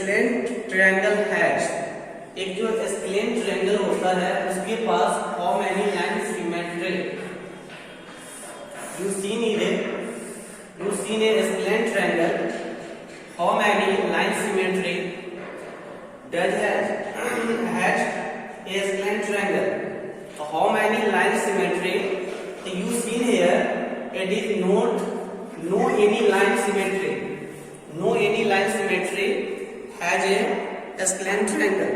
Slant triangle has, एक जो slant triangle होता है उसके पास how many line symmetry, you seen a slant triangle, how many line symmetry does has a slant triangle, so how many line symmetry, so you seen here it is no any line symmetry, has a slant triangle.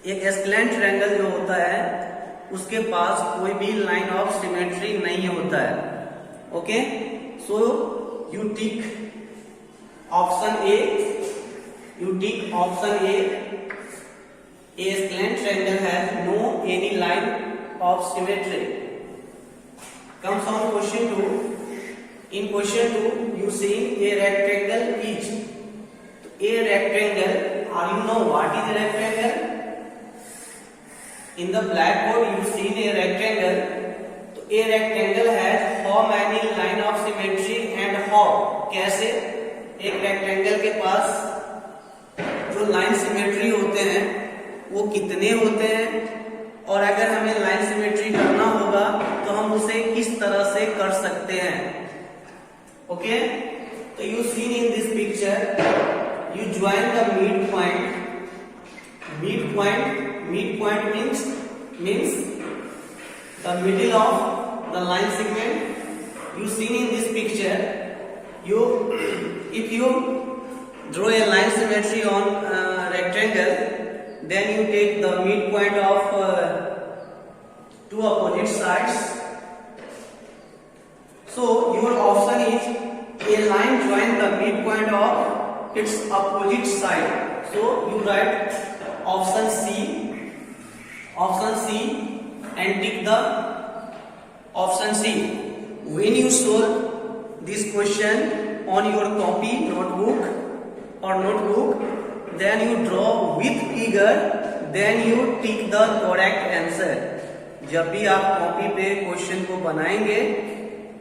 एक slant triangle जो होता है उसके पास कोई भी line of symmetry नहीं होता है. Okay, so you tick option A, a slant triangle has no any line of symmetry. Comes on question 2. In question 2 you see a rectangle is, a rectangle, are you know what is rectangle? In the blackboard you see a rectangle. तो a rectangle has how many line of symmetry and how, कैसे एक rectangle के पास जो line symmetry होते हैं वो कितने होते हैं, और अगर हमें line symmetry करना होगा तो हम उसे किस तरह से कर सकते हैं. ओके, तो you see in this picture you join the midpoint. Midpoint means the middle of the line segment. You see in this picture, if you draw a line symmetry on rectangle, then you take the midpoint of two opposite sides. So your option is a line join the midpoint of its opposite side. So you write option C and tick the option C. When you solve this question on your copy, notebook, then you draw with figure, then you tick the correct answer. जब भी आप copy पे question को बनाएंगे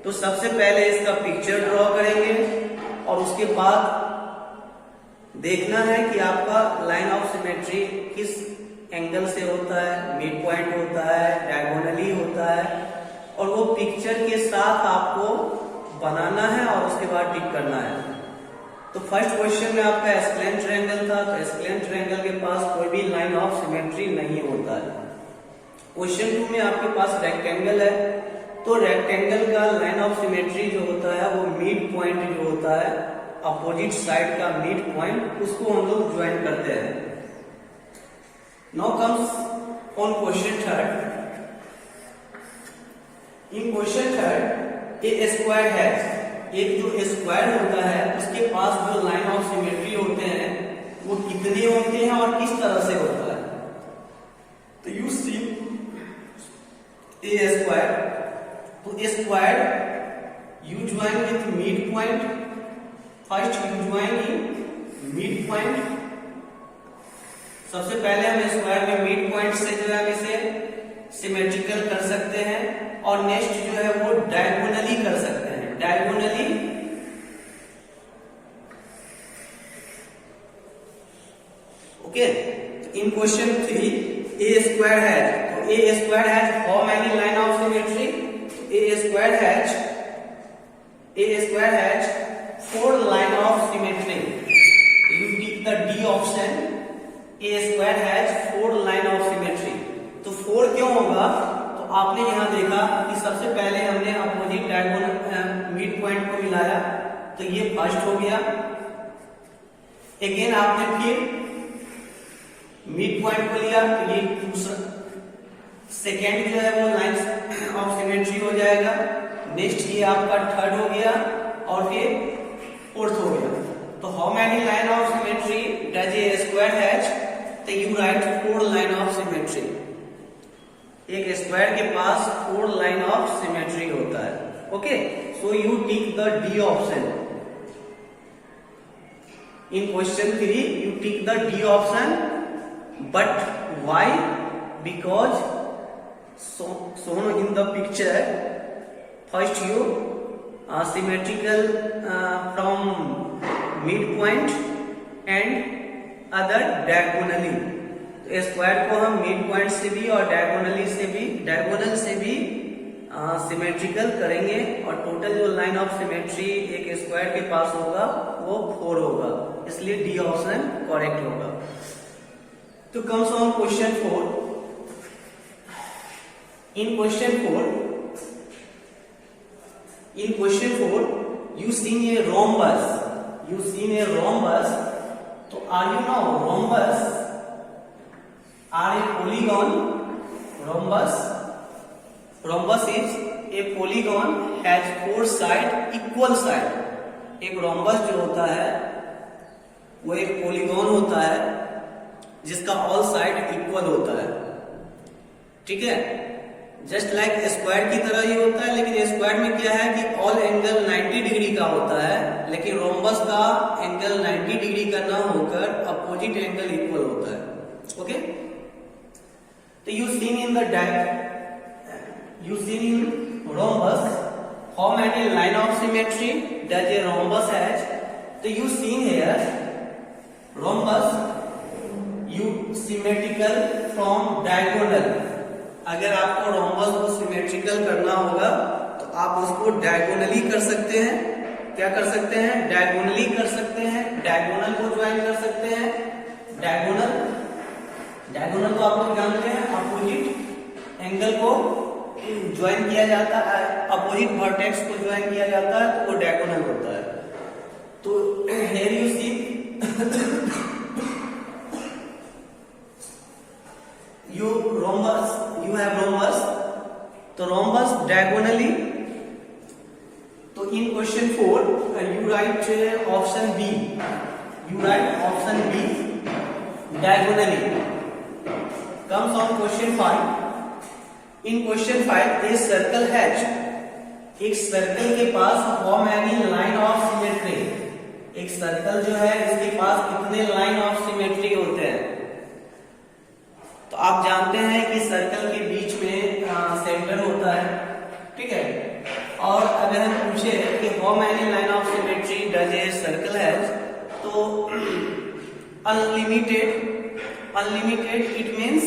तो सबसे पहले इसका पिक्चर ड्रॉ करेंगे और उसके बाद देखना है कि आपका लाइन ऑफ सिमेट्री किस एंगल से होता है, मिड पॉइंट होता है, डायगोनली होता है, और वो पिक्चर के साथ आपको बनाना है और उसके बाद टिक करना है. तो फर्स्ट क्वेश्चन में आपका स्लैंट ट्रायंगल था, तो स्लैंट ट्रायंगल के पास कोई भी लाइन ऑफ सिमेट्री नहीं होता है. क्वेश्चन 2 में आपके पास रेक्टेंगल है, तो रेक्टेंगल का लाइन ऑफ सिमेट्री जो होता है वो मिड पॉइंट जो होता है, अपोजिट साइड का मिड पॉइंट, उसको हम लोग ज्वाइन करते हैं. Now comes on question 3. In question 3, a square has, एक जो स्क्वायर होता है उसके पास जो लाइन ऑफ सिमेट्री होते हैं वो कितने होते हैं और किस तरह से होता है. तो यू सी ए स्क्वायर, तो square you join with mid point. First you join in mid point. सबसे पहले हम स्क्वायर में मिड पॉइंट से जो है इसे सिमेट्रिकल कर सकते हैं, और नेक्स्ट जो है वो डायगोनली कर सकते हैं. Diagonally okay. In question 3 a square has, तो a square has how many line of symmetry? A square has 4 line of symmetry. You tick the D option. A square has 4 line of symmetry. तो 4 क्यों होगा? तो आपने यहां देखा कि सबसे पहले हमने अपोजिट डायगोनल मिड पॉइंट को मिलाया, तो ये फर्स्ट हो गया. अगेन आपने फिर मिड पॉइंट को लिया, तो ये दूसरा सेकेंड जो है वो लाइन ऑफ सिमेट्री हो जाएगा. नेक्स्ट ये आपका थर्ड हो गया और फिर फोर्थ हो गया. तो how many line of symmetry does a square has? तो you write 4 line of symmetry. एक स्क्वायर के पास 4 लाइन ऑफ सिमेट्री होता है. Okay, so you tick the D option. In question 3 you tick the D option, but why? Because shown in the picture, first you symmetrical from midpoint and other diagonally. तो square को हम mid point से भी और diagonal से भी symmetrical करेंगे, और टोटल जो लाइन ऑफ सिमेट्री एक स्क्वायर के पास होगा वो 4 होगा, इसलिए डी ऑप्शन करेक्ट होगा। तो comes on question 4। In question 4 you seen a rhombus, तो are you know rhombus are a polygon? Rhombus is a polygon has 4 side equal side। एक rhombus जो होता है वो एक polygon होता है जिसका ऑल साइड इक्वल होता है, ठीक है। जस्ट लाइक स्क्वायर की तरह ही होता है, लेकिन स्क्वायर में क्या है कि ऑल एंगल 90 डिग्री का होता है, लेकिन रोम्बस का एंगल 90 डिग्री का ना होकर अपोजिट एंगल इक्वल होता है। ओके, तो you seen in rhombus how many line of symmetry does a rhombus has. तो you seen here rhombus you symmetrical from diagonal. अगर आपको रोम्बस को सिमेट्रिकल करना होगा तो आप उसको डायगोनली कर सकते हैं। क्या कर सकते हैं? डायगोनली कर सकते हैं, डायगोनल को ज्वाइन कर सकते हैं। डायगोनल तो आप लोग जानते हैं, अपोजिट एंगल को ज्वाइन किया जाता है, अपोजिट वर्टेक्स को ज्वाइन किया जाता है, तो वो डायगोनल होता है। तो here you see you have rhombus, तो rhombus diagonally। तो in question 4 you write option B, diagonally। comes on question 5। in question 5 a circle has, एक सर्कल के पास how many line of symmetry, एक सर्कल जो है इसके पास कितने लाइन ऑफ सिमेट्री होते हैं। तो आप जानते हैं कि सर्कल के बीच में सेंटर होता है, ठीक है। और अगर हम पूछे कि how many line of symmetry does a circle has, तो unlimited it means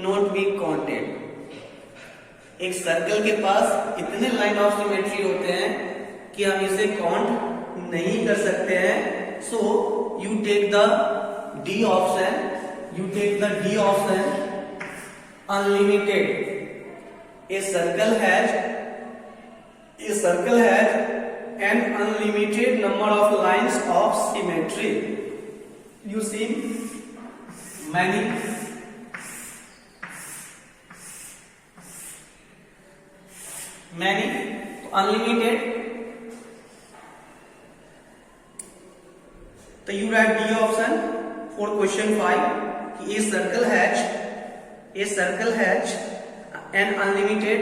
not be counted. एक सर्कल के पास इतने लाइन ऑफ सिमेट्री होते हैं कि हम इसे काउंट नहीं कर सकते हैं। So you take the D option, unlimited। A circle has an unlimited number of lines of symmetry। You see many unlimited। तो you write D option for question 5। A circle has an unlimited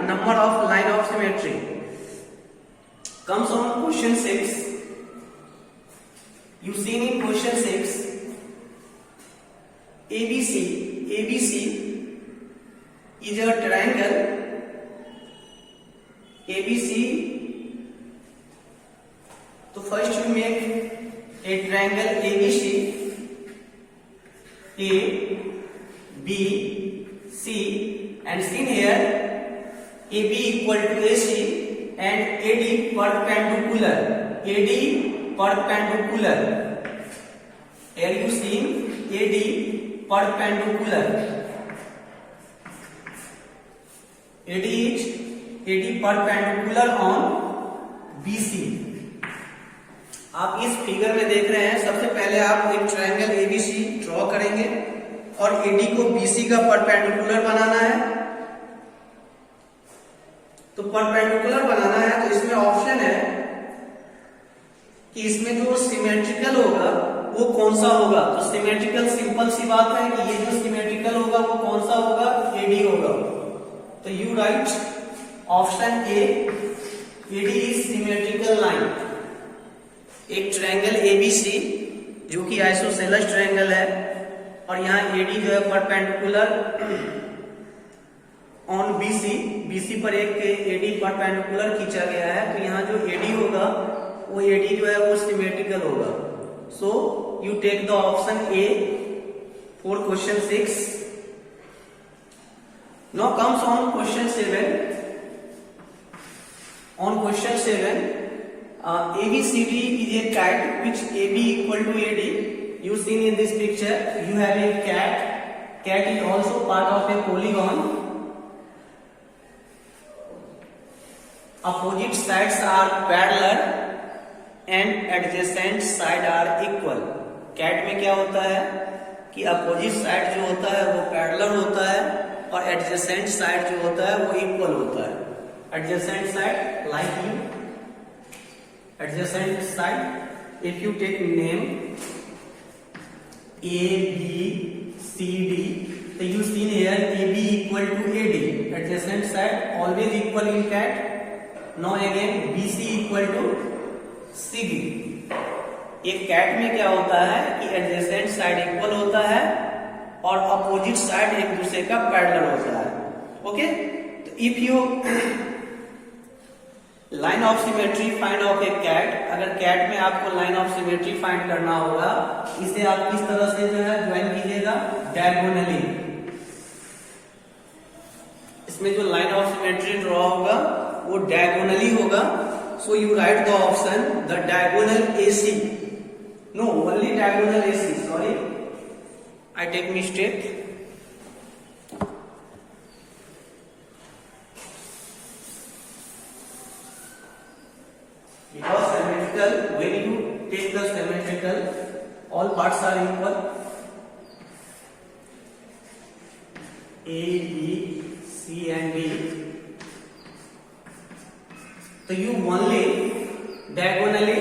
number of line of symmetry। comes on question 6। you seen in question 6 ABC is a triangle। ABC, तो first we make a triangle ABC, A, B, C, and seen here AB equal to AC and AD perpendicular। Here you see AD perpendicular। AD perpendicular on BC। आप इस figure में देख रहे हैं, सबसे पहले आप एक ट्रायंगल ABC ड्रॉ करेंगे और AD को BC का परपेंडिकुलर बनाना है। तो परपेंडिकुलर बनाना है तो इसमें ऑप्शन है कि इसमें जो सिमेट्रिकल होगा वो कौन सा होगा। तो सिमेट्रिकल सिंपल सी बात है कि ये जो सिमेट्रिकल होगा वो कौन सा होगा, AD होगा। तो you right option A, AD is symmetrical line. एक ट्रायंगल ABC जो कि आइसोसेलेस ट्रायंगल है और यहाँ AD जो है परपेंडिकुलर ऑन BC पर एक AD परपेंडिकुलर खींचा गया है। तो यहाँ जो AD होगा वो AD जो है वो सिमेट्रिकल होगा। So you take the option A for question 6. Now comes on question 7. On question 7, ABCD is a cat which AB equal to AD. You seen in this picture, you have a cat. Cat is also part of a polygon. Opposite sides are parallel and adjacent side are equal. Kite में क्या होता है कि opposite side जो होता है वो parallel होता है और एडजेसेंट साइड जो होता है वो इक्वल होता है। Adjacent side like you, adjacent side if you take name A B C D, so you seen here AB equal to AD. Adjacent side always equal in cat. Now again BC equal to CD. एक cat में क्या होता है कि adjacent side equal होता है और opposite side एक दूसरे का पैरेलल होता है। ओके, तो if you line of symmetry find of a kite, अगर कैट में आपको लाइन ऑफ सिमेट्री फाइंड करना होगा, इसे आप किस तरह से जो है ज्वाइन कीजिएगा, डायगोनली। इसमें जो लाइन ऑफ सिमेट्री ड्रॉ होगा वो डायगोनली होगा। So you write the option the diagonal AC. No, only diagonal AC, sorry I take mistake. Because symmetrical, when you take the symmetrical, all parts are equal. A, B, C and D. So you only diagonally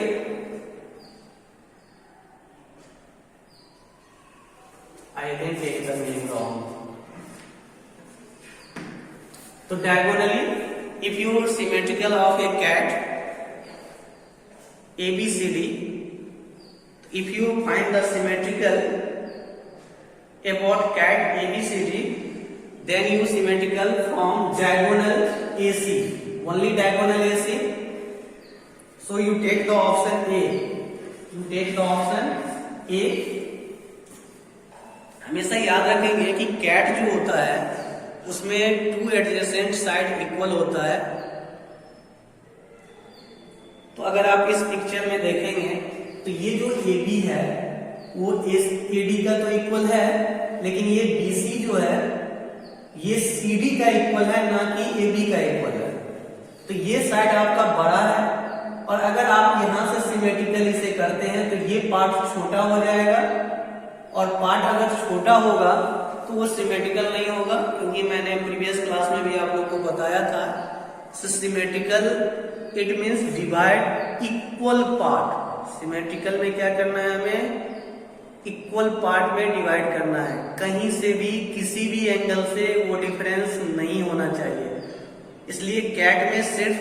I again take the name wrong. So diagonally, if you are symmetrical of a cat ABCD, if you find the symmetrical about cat ABCD, then you symmetrical from diagonal AC, only diagonal AC. So you take the option A. You take the option A. हमेशा याद रखेंगे कि cat जो होता है उसमें two adjacent side equal होता है। तो अगर आप इस पिक्चर में देखेंगे तो ये जो AB है वो AD का तो इक्वल है, लेकिन ये BC जो है ये CD का इक्वल है, ना कि AB का इक्वल है। तो ये साइड आपका बड़ा है और अगर आप यहां से सिमेट्रिकल इसे करते हैं तो ये पार्ट छोटा हो जाएगा और पार्ट अगर छोटा होगा तो वो सिमेट्रिकल नहीं होगा, क्योंकि मैंने प्रीवियस क्लास में भी आप लोग को बताया था symmetrical it means divide equal part. Symmetrical में क्या करना है, हमें इक्वल पार्ट में डिवाइड करना है, कहीं से भी किसी भी एंगल से वो डिफरेंस नहीं होना चाहिए। इसलिए कैट में सिर्फ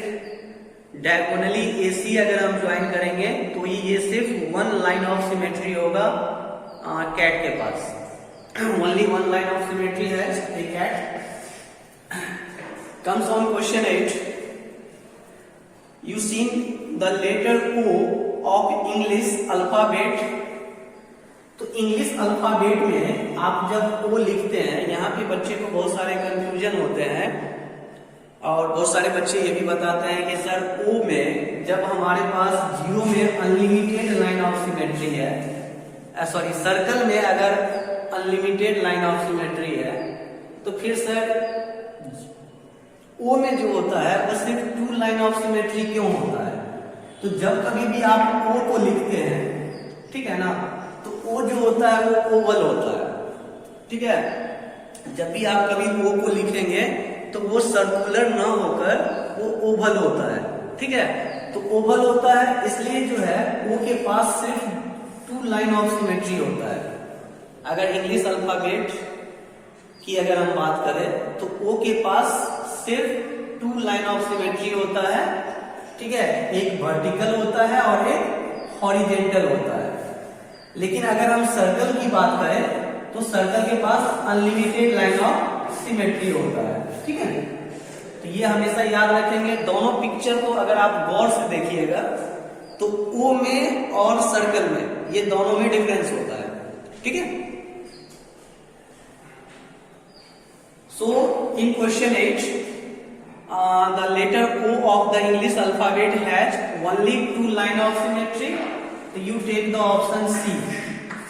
डायगोनली AC अगर हम ज्वाइन करेंगे तो ये सिर्फ वन लाइन ऑफ सिमेट्री होगा कैट के पास। Only one line of symmetry है a cat. Comes on question 8, you seen the letter O of English alphabet। तो इंग्लिश अल्फाबेट में आप जब O लिखते हैं, यहाँ पे बच्चे को बहुत सारे कंफ्यूजन होते हैं और बहुत सारे बच्चे ये भी बताते हैं कि सर O में जब हमारे पास 0 में अनलिमिटेड लाइन ऑफ सिमेट्री है, सॉरी सर्कल में अगर अनलिमिटेड लाइन ऑफ सिमेट्री है तो फिर सर O में जो होता है वो सिर्फ 2 लाइन ऑफ सिमेट्री क्यों होता है? तो जब कभी भी आप O को लिखते हैं, ठीक है ना, तो O जो होता है वो ओवल होता है, ठीक है। जब भी आप कभी O को लिखेंगे तो वो सर्कुलर ना होकर वो ओवल होता है, ठीक है। तो ओवल होता है इसलिए जो है O के पास सिर्फ 2 लाइन ऑफ सिमेट्री होता है। अगर इंग्लिश अल्फाबेट की अगर हम बात करें तो O के पास सिर्फ 2 लाइन ऑफ सिमेट्री होता है, ठीक है। एक वर्टिकल होता है और एक हॉरिजेंटल होता है। लेकिन अगर हम सर्कल की बात करें तो सर्कल के पास अनलिमिटेड लाइन ऑफ सिमेट्री होता है, ठीक है। तो ये हमेशा याद रखेंगे। दोनों पिक्चर को अगर आप गौर से देखिएगा तो ओ में और सर्कल में ये दोनों में डिफरेंस होता है, ठीक है। सो इन question 8 the letter O of the English alphabet has only 2 line of symmetry. So you take the option C.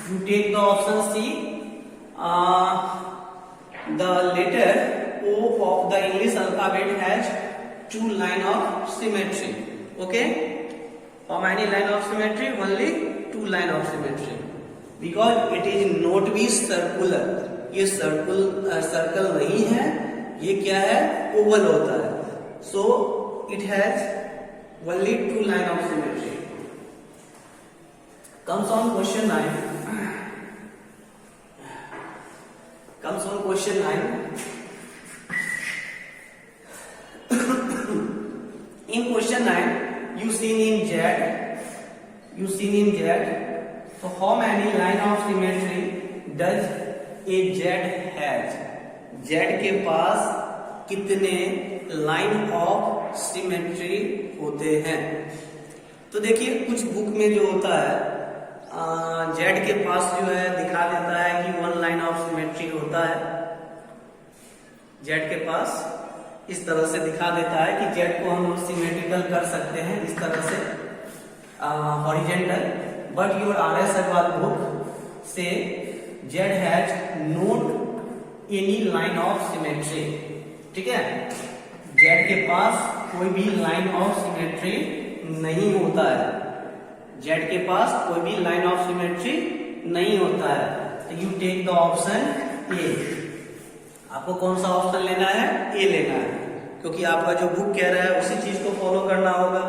You take the option C. The letter O of the English alphabet has 2 line of symmetry. Okay. How many line of symmetry? Only 2 line of symmetry. Because it is not be circular. ये circle नहीं है, ये क्या है, Oval होता है। So it has only 2 line of symmetry. Comes on question 9। Comes on question 9। In question 9 you seen in Z, so how many line of symmetry does a Z has? Z के पास कितने line of symmetry होते हैं? तो देखिए कुछ book में जो होता है Z के पास जो है दिखा देता है कि 1 लाइन ऑफ सिमेट्री होता है। Z के पास इस तरह से दिखा देता है कि Z को हम सिमेट्रिकल कर सकते हैं इस तरह से horizontal, but your RS Agarwal book से Z has not any line of symmetry, ठीक है। Z के पास कोई भी लाइन ऑफ सिमेट्री नहीं होता है। Z के पास कोई भी लाइन ऑफ सिमेट्री नहीं होता है। तो you take the option A. आपको कौन सा ऑप्शन लेना है? ए लेना है, क्योंकि आपका जो बुक कह रहा है उसी चीज को फॉलो करना होगा।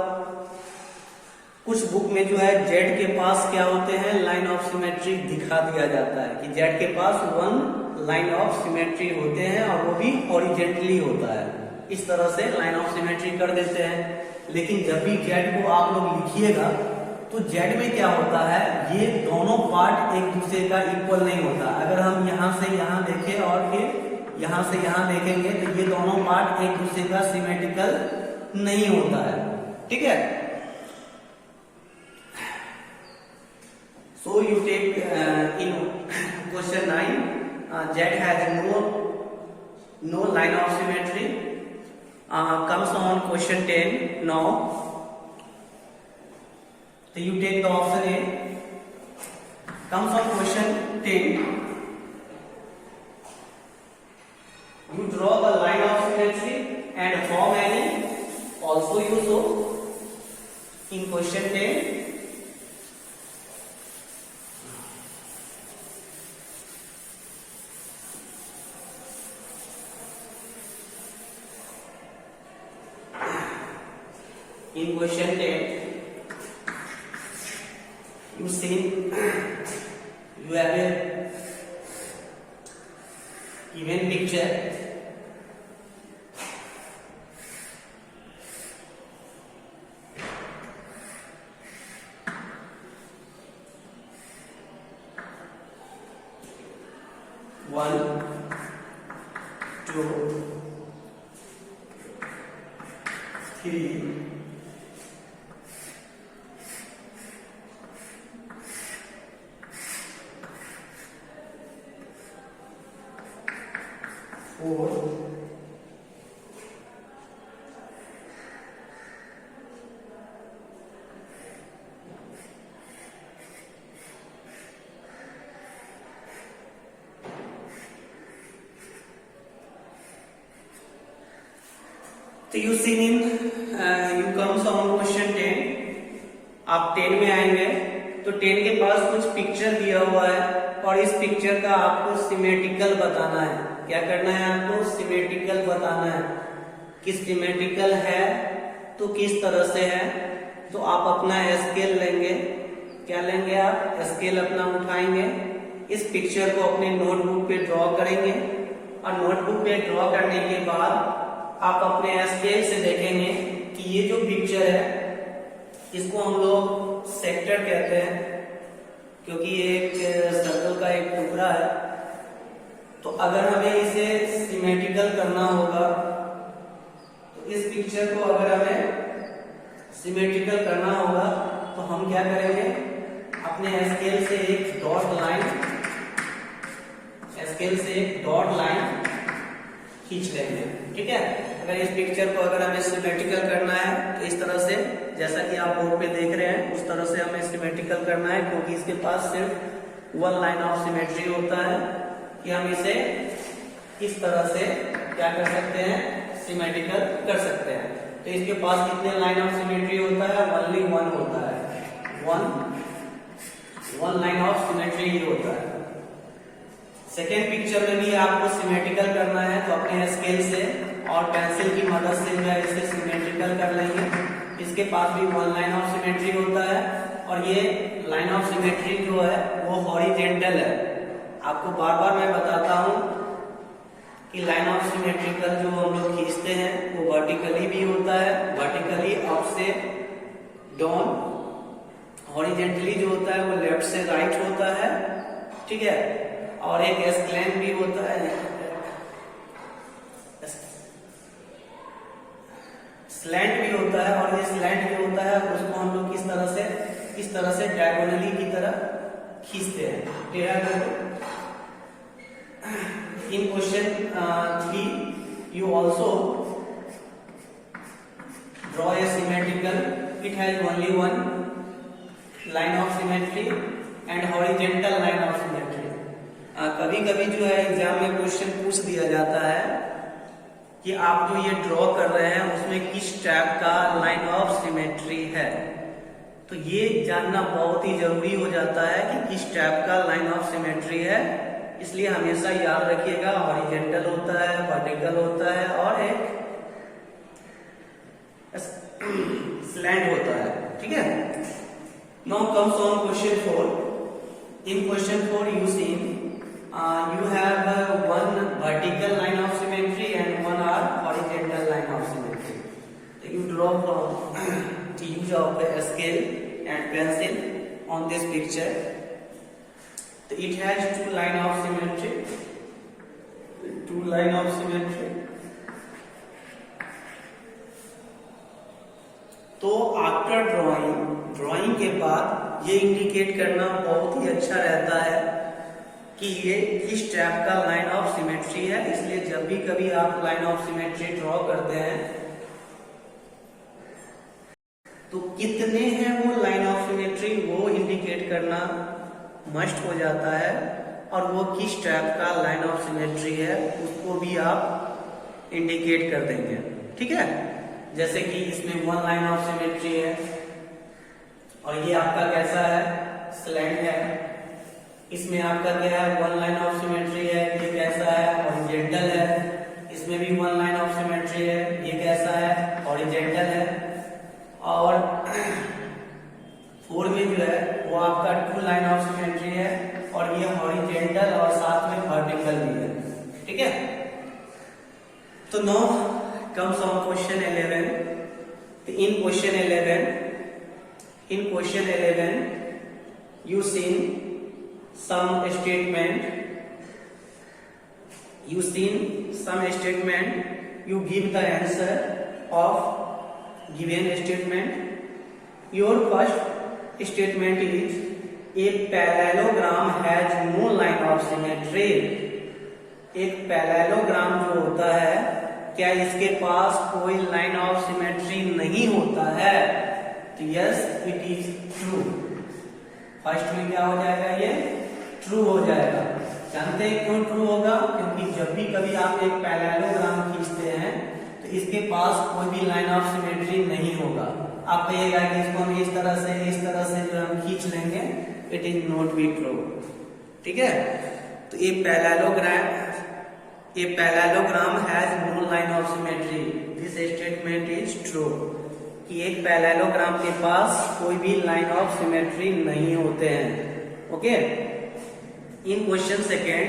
कुछ बुक में जो है Z के पास क्या होते हैं, लाइन ऑफ सिमेट्री दिखा दिया जाता है कि Z के पास 1 लाइन ऑफ सिमेट्री होते हैं और वो भी हॉरिजेंटली होता है। इस तरह से लाइन ऑफ सिमेट्री कर देते हैं। लेकिन जब भी Z को आप लोग लिखिएगा तो Z में क्या होता है, ये दोनों पार्ट एक दूसरे का इक्वल नहीं होता। अगर हम यहाँ से यहाँ देखें और फिर यहाँ से यहाँ देखेंगे तो ये दोनों पार्ट एक दूसरे का सिमेट्रिकल नहीं होता है, ठीक है। So you take in question 9 Z has no line of symmetry. Comes on question 10 now. So you take the option A. Comes on question 10. You draw the line of symmetry and how many also you show in question 10. In question 10, you see you have a given picture. One, two, three, 4, 'तो you seen in you comes on question 10। आप 10 में आएंगे तो 10 के पास कुछ picture दिया हुआ है और इस पिक्चर का आपको सिमेट्रिकल बताना है। क्या करना है आपको? सिमेट्रिकल बताना है कि सिमेट्रिकल है तो किस तरह से है। तो आप अपना स्केल लेंगे। क्या लेंगे आप? स्केल अपना उठाएंगे, इस पिक्चर को अपने नोटबुक पे ड्रॉ करेंगे और नोटबुक पे ड्रॉ करने के बाद आप अपने स्केल से देखेंगे कि ये जो पिक्चर है इसको हम लोग सेक्टर कहते हैं, क्योंकि ये एक सर्कल का एक टुकड़ा है। तो अगर हमें इसे सिमेट्रिकल करना होगा तो इस पिक्चर को अगर हमें सिमेट्रिकल करना होगा तो तो हम क्या करेंगे, अपने स्केल से एक डॉट लाइन खींच लेंगे। ठीक है, अगर इस पिक्चर को अगर हमें सिमेट्रिकल करना है तो इस तरह से, जैसा कि आप बोर्ड पे देख रहे हैं उस तरह से हमें सिमेट्रिकल करना है, क्योंकि इसके पास सिर्फ वन लाइन ऑफ सिमेट्री होता है कि हम इसे इस तरह से क्या कर सकते हैं, सिमेट्रिकल कर सकते हैं। तो इसके पास कितने लाइन ऑफ सिमेट्री होता है, ओनली वन होता है, वन लाइन ऑफ सिमेट्री ही होता है। सेकेंड पिक्चर में भी आपको सिमेट्रिकल करना है तो अपने स्केल से और पेंसिल की मदद से जो है इसे सिमेट्रिकल कर लेंगे। इसके पास भी वन लाइन ऑफ सिमेट्री होता है और ये लाइन ऑफ सिमेट्री जो है वो हॉरिजेंटल है। आपको बार बार मैं बताता हूं कि लाइन ऑफ सिमेट्रिकल जो हम लोग खींचते हैं वो वर्टिकली भी होता है, वर्टिकली अप से डाउन, हॉरिजेंटली जो होता है वो लेफ्ट से राइट होता है। ठीक है, और एक स्लैंट भी होता है, स्लैंट भी होता है, और ये स्लैंट जो होता है उसको हम लोग इस तरह से डायगोनली की तरह खींचते हैं। इन question 3 you also draw a symmetrical, it has only one line of symmetry and horizontal line of symmetry। कभी कभी जो है एग्जाम में क्वेश्चन पूछ दिया जाता है कि आप जो ये ड्रॉ कर रहे हैं उसमें किस टाइप का लाइन ऑफ सिमेट्री है। तो ये जानना बहुत ही जरूरी हो जाता है कि किस टाइप का लाइन ऑफ सिमेट्री है, इसलिए हमेशा याद रखिएगा हॉरिजॉन्टल होता है, वर्टिकल होता है और एक स्लैंट होता है। ठीक है, now comes on question 4। In question 4 you see you have one vertical line of symmetry and one are horizontal line of symmetry। So you draw from the use of a scale and pencil on this picture। So it has two line of symmetry, तो after drawing के बाद ये indicate करना बहुत ही अच्छा रहता है कि ये किस टाइप का लाइन ऑफ सिमेट्री है। इसलिए जब भी कभी आप लाइन ऑफ सिमेट्री ड्रॉ करते हैं तो कितने हैं वो लाइन ऑफ सिमेट्री वो इंडिकेट करना मस्ट हो जाता है, और वो किस टाइप का लाइन ऑफ सिमेट्री है उसको भी आप इंडिकेट कर देंगे। ठीक है, जैसे कि इसमें वन लाइन ऑफ सिमेट्री है और ये आपका कैसा है, स्लैंट है। इसमें आपका क्या है, वन लाइन ऑफ सिमेट्री है, ये कैसा है, हॉरिजॉन्टल है। इसमें भी वन लाइन ऑफ सिमेट्री है, ये कैसा है, हॉरिजॉन्टल है। और 4 में जो है वो आपका टू लाइन ऑफ सिमेट्री है और ये हॉरिजॉन्टल और साथ में वर्टिकल भी है। ठीक है, तो now comes on question 11। In question 11 you seen some statement, you give the answer of given statement। your first statement is a parallelogram has no line of symmetry। एक पैरेललोग्राम जो होता है क्या इसके पास कोई लाइन ऑफ सिमेट्री नहीं होता है, तो yes it is true. First में क्या हो जाएगा, ये ट्रू हो जाएगा। जानते हैं क्यों ट्रू होगा, क्योंकि जब भी कभी आप एक पैरेललोग्राम खींचते हैं तो इसके पास कोई भी लाइन ऑफ सिमेट्री नहीं होगा। आप कहिएगा कि इसको हम इस तरह से जो हम खींच लेंगे, it is not be true. ठीक है, तो ये parallelogram has no line of symmetry, this statement is true कि एक पैरेललोग्राम के पास कोई भी लाइन ऑफ सिमेट्री नहीं होते हैं। Okay, in question second,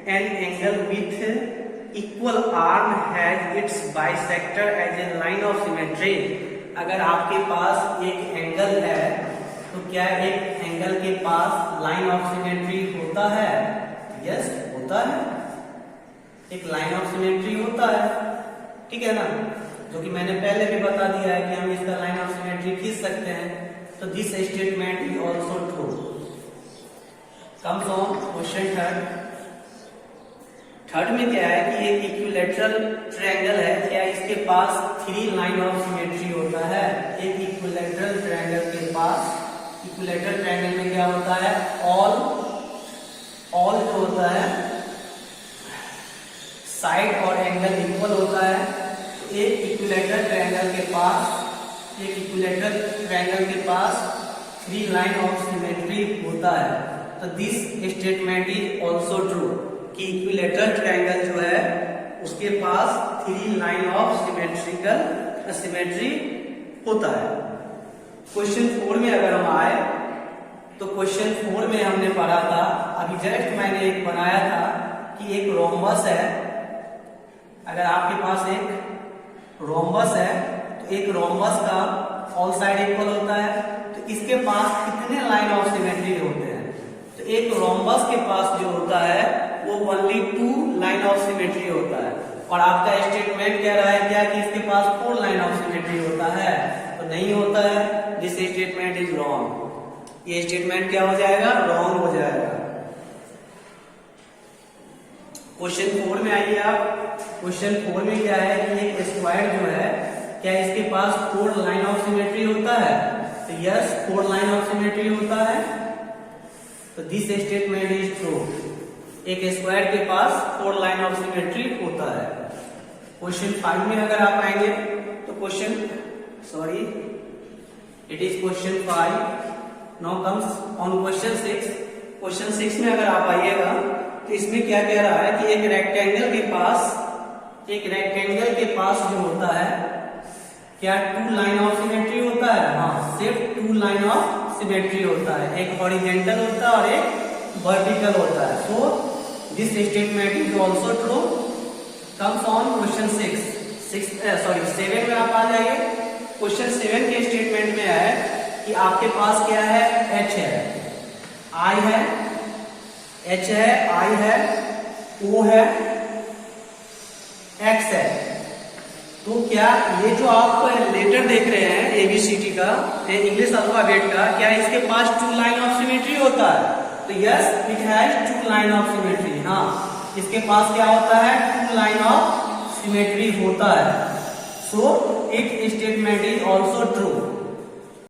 an angle with equal arm has its bisector as a line of symmetry. अगर आपके पास एक एंगल है तो क्या एक एंगल के पास लाइन ऑफ सिमेट्री होता है? यस, होता है, एक लाइन ऑफ सिमेट्री होता है। ठीक है ना, जो कि मैंने पहले भी बता दिया है कि हम इसका लाइन ऑफ सिमेट्री खींच सकते हैं। तो this statement is also true. Comes on question third में क्या है कि एक इक्विलैटरल ट्रायंगल है, क्या इसके पास 3 लाइन ऑफ सिमेट्री होता है? एक इक्विलैटरल ट्रायंगल के पास, इक्विलैटरल ट्रायंगल में क्या होता है, ऑल जो होता है साइड और एंगल इक्वल होता है। तो एक इक्विलैटरल ट्रायंगल के पास 3 लाइन ऑफ सिमेट्री होता है। तो this statement is also true कि इक्विलैटरल ट्रायंगल जो है उसके पास 3 लाइन ऑफ सिमेट्री होता है। क्वेश्चन 4 में अगर हम आए तो क्वेश्चन 4 में हमने पढ़ा था, अभी जस्ट मैंने एक बनाया था कि एक रोम्बस है। अगर आपके पास एक रोम्बस है तो एक रोम्बस का ऑल साइड इक्वल होता है, तो इसके पास कितने लाइन ऑफ सिमेट्री होते हैं? तो एक रोम्बस के पास जो होता है वो ओनली 2 लाइन ऑफ सिमेट्री होता है। और आपका स्टेटमेंट कह रहा है क्या कि इसके पास 4 लाइन ऑफ सिमेट्री होता है? तो नहीं होता है। This statement is wrong. ये स्टेटमेंट क्या हो जाएगा? रॉन्ग हो जाएगा। क्वेश्चन 4 में आइए आप। क्वेश्चन 4 में क्या है कि एक स्क्वायर जो है, क्या इसके पास 4 लाइन ऑफ सिमेट्री होता है? तो यस, 4 लाइन ऑफ सिमेट्री होता है। तो दिस स्टेटमेंट इज ट्रू। एक स्क्वायर के पास 4 लाइन ऑफ सिमेट्री होता है। क्वेश्चन 5 में अगर आप आएंगे तो it is question 5। Now comes on question 6। Question 6 में अगर आप आइएगा तो इसमें क्या कह रहा है कि एक रेक्टेंगल के पास जो होता है, क्या 2 लाइन ऑफ सिमेट्री होता है? हाँ, सिर्फ 2 लाइन ऑफ सिमेट्री होता है। एक हॉरिजेंटल होता है और एक वर्टिकल होता है। So this statement is also true. Comes on question 7 में आप आ जाइए। क्वेश्चन 7 के स्टेटमेंट में है कि आपके पास क्या है, H है, I है, H है, I है, O है, X है। तो क्या ये जो आप लेटर देख रहे हैं ABCD का, इंग्लिश अल्फाबेट का, क्या इसके पास 2 लाइन ऑफ सिमेट्री होता है? तो yes, it has 2 line of symmetry. हाँ, इसके पास क्या होता है, 2 लाइन ऑफ सिमेट्री होता है। So it statement is also true.